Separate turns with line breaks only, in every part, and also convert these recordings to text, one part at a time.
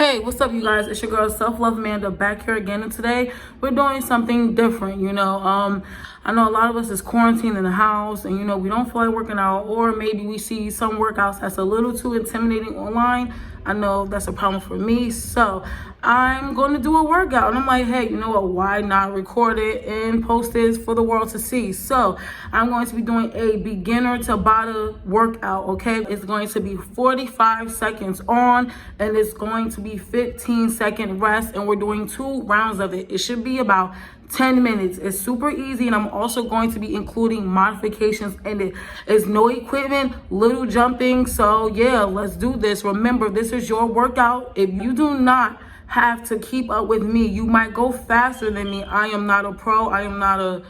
Hey, what's up, you guys? It's your girl, Self Love Amanda, back here again. And today we're doing something different. I know a lot of us is quarantined in the house, and we don't feel like working out, or maybe we see some workouts that's a little too intimidating online. I know that's a problem for me, so I'm going to do a workout, and I'm like, hey, you know what? Why not record it and post this for the world to see? So I'm going to be doing a beginner Tabata workout. Okay, it's going to be 45 seconds on, and it's going to be 15-second rest, and we're doing 2 rounds of it. It should be about 10 minutes. It's super easy, and I'm also going to be including modifications in it. It's no equipment, little jumping. So yeah, let's do this. Remember, this is your workout. If you do not have to keep up with me, you might go faster than me. I am not a pro. I'm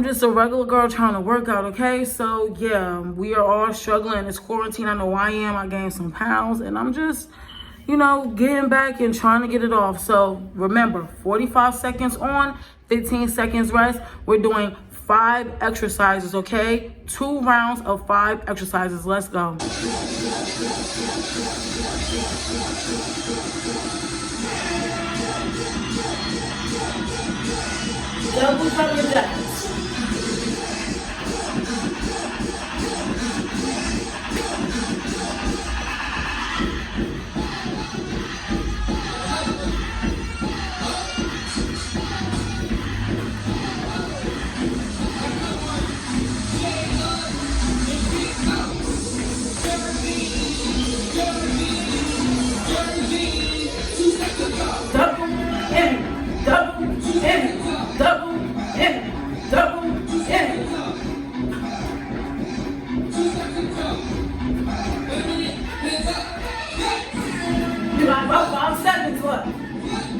just a regular girl trying to work out, okay? So yeah, we are all struggling. It's quarantine. I know I am. I gained some pounds, and I'm just getting back and trying to get it off. So remember, 45 seconds on, 15 seconds rest. We're doing 5 exercises, okay? 2 rounds of 5 exercises. Let's go. Double jumping jacks. About 5 seconds left.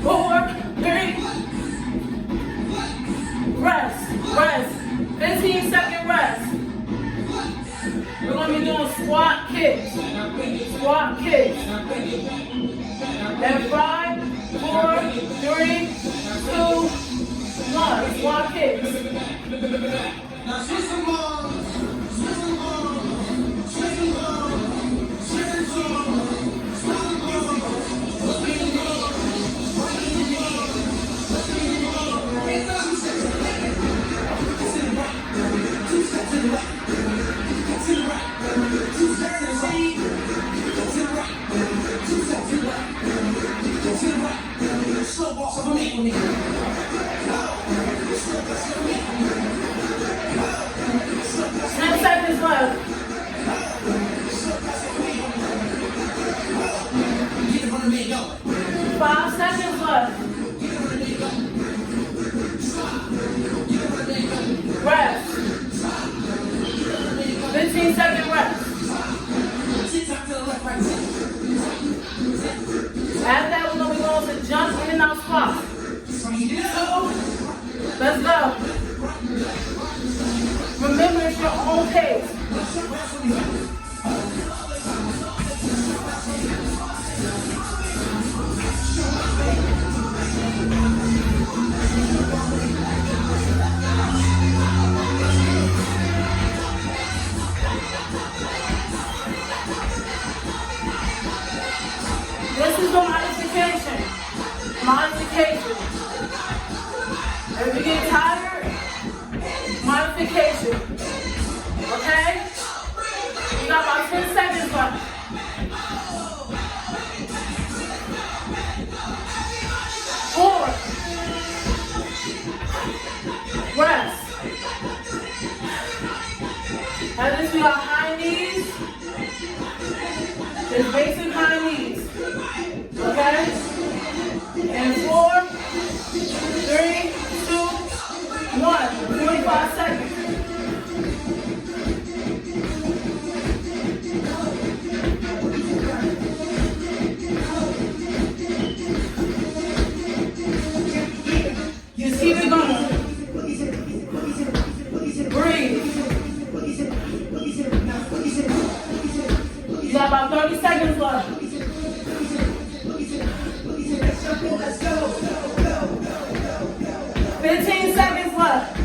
4, 3. Rest. 15-second rest. We're going to be doing squat kicks. And 5, 4, 3, 2, 1. Squat kicks. Now switch them on. Rest. 15-second rest. After that, we're going to be going to jump in and out squat. 2. Let's go. Remember, it's your own pace. This is the modification. If you get tired, modification. Okay? You got about 10 seconds left. 4. Rest. At this we got high knees. Just basic high knees. Okay? And 4, 3, 2, 1. 45 seconds. Just keep it going. Breathe. You got about 30 seconds left. Let's go. 15 seconds left.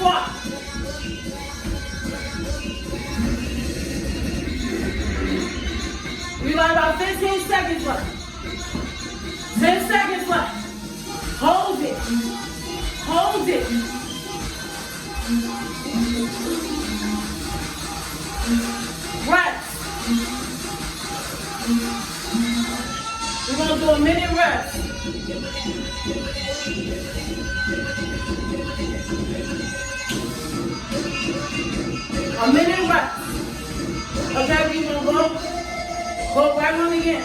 squat. We got about 15 seconds left. 10 seconds left. Hold it. Hold it. Rest. We're going to do a minute rest. A minute rest. Okay, we're going to go right on again.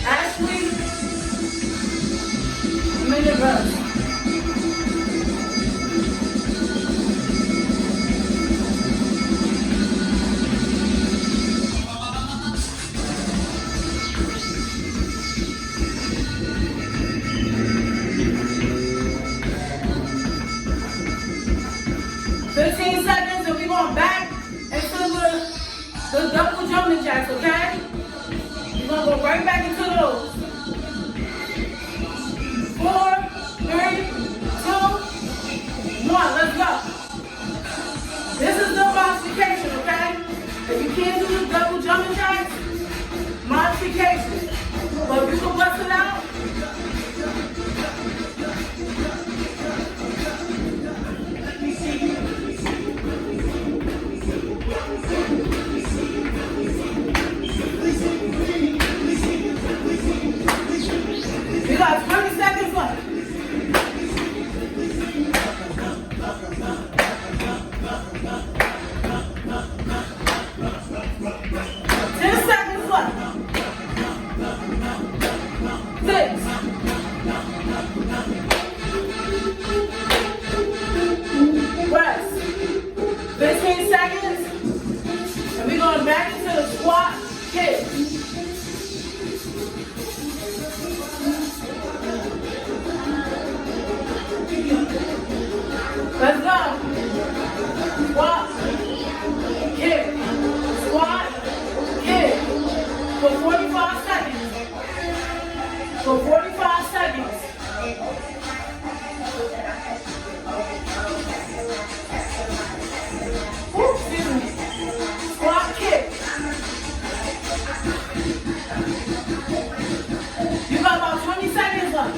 Ashley, a minute rest. The double jumping jacks, okay? You're gonna go right back into those. 4, 3, 2, 1. Let's go. This is the modification, okay? If you can't do the double jumping jacks, modification. But if you can bust it out, we got 20 seconds left. 10 seconds left. 6. Rest. 15 seconds. And we're going back into the squat kick. Let's go. Squat, kick, squat, kick. For 45 seconds. For 45 seconds. Woo, excuse me. Squat, kick. You got about 20 seconds left.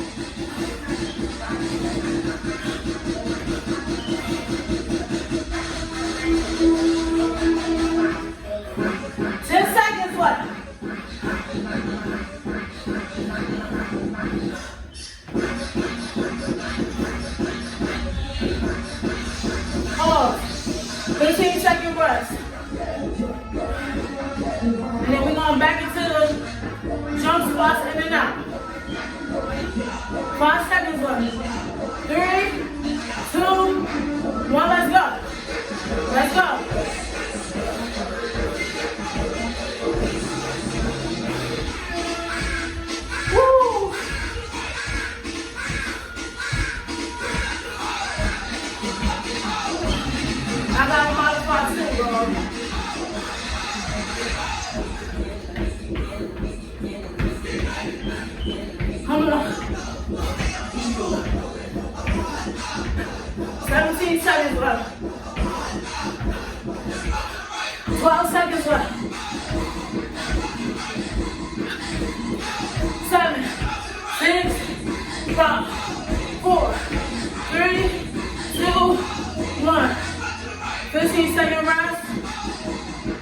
10 seconds left. Pause. 15-second rest. And then we're going back into the jump squats in and out. 5 seconds left. 3, 2, 1, let's go. Let's go. Woo! I got a modified too, bro. Hold on. 17 seconds left. 12 seconds left. 7, 6, 5, 4, 3, 2, 1. 15-second rest.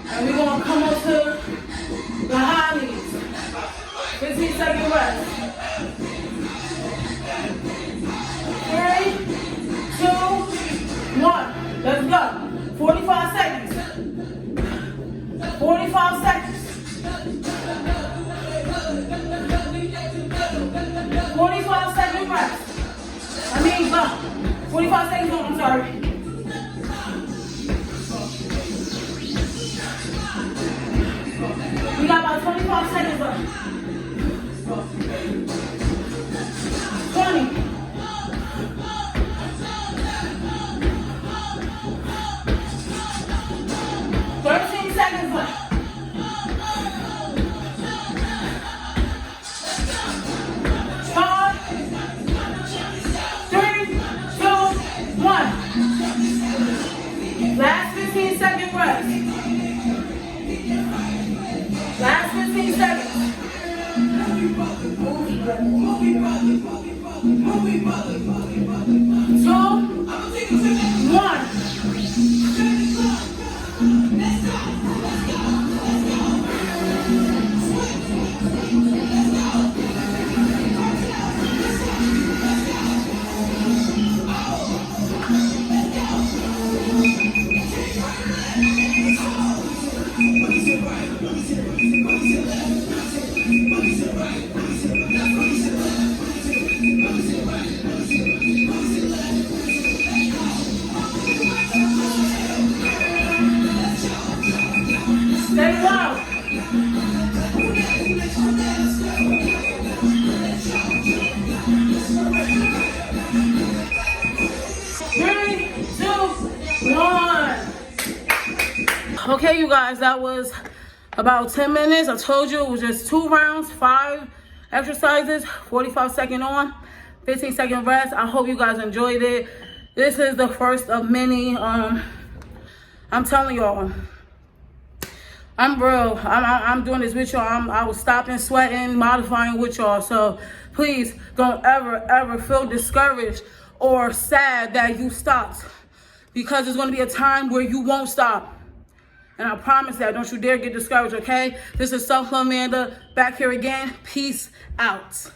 And we're going to come up to the high knees. 15-second rest. 3, 2, 1. Let's go. 45 seconds. 45 seconds. 45-second rest. I mean, 45 seconds on, I'm sorry. We got about 25 seconds left. 20. 13 seconds left. 5, Stay low. 3, 2, 1. Okay, you guys, that was about 10 minutes. I told you it was just 2 rounds, 5 exercises, 45-second on, 15-second rest. I hope you guys enjoyed it. This is the first of many. I'm telling y'all, I'm real. I'm doing this with y'all. I was stopping, sweating, modifying with y'all. So please don't ever feel discouraged or sad that you stopped, because there's going to be a time where you won't stop. And I promise that. Don't you dare get discouraged, okay? This is Self-Love Amanda back here again. Peace out.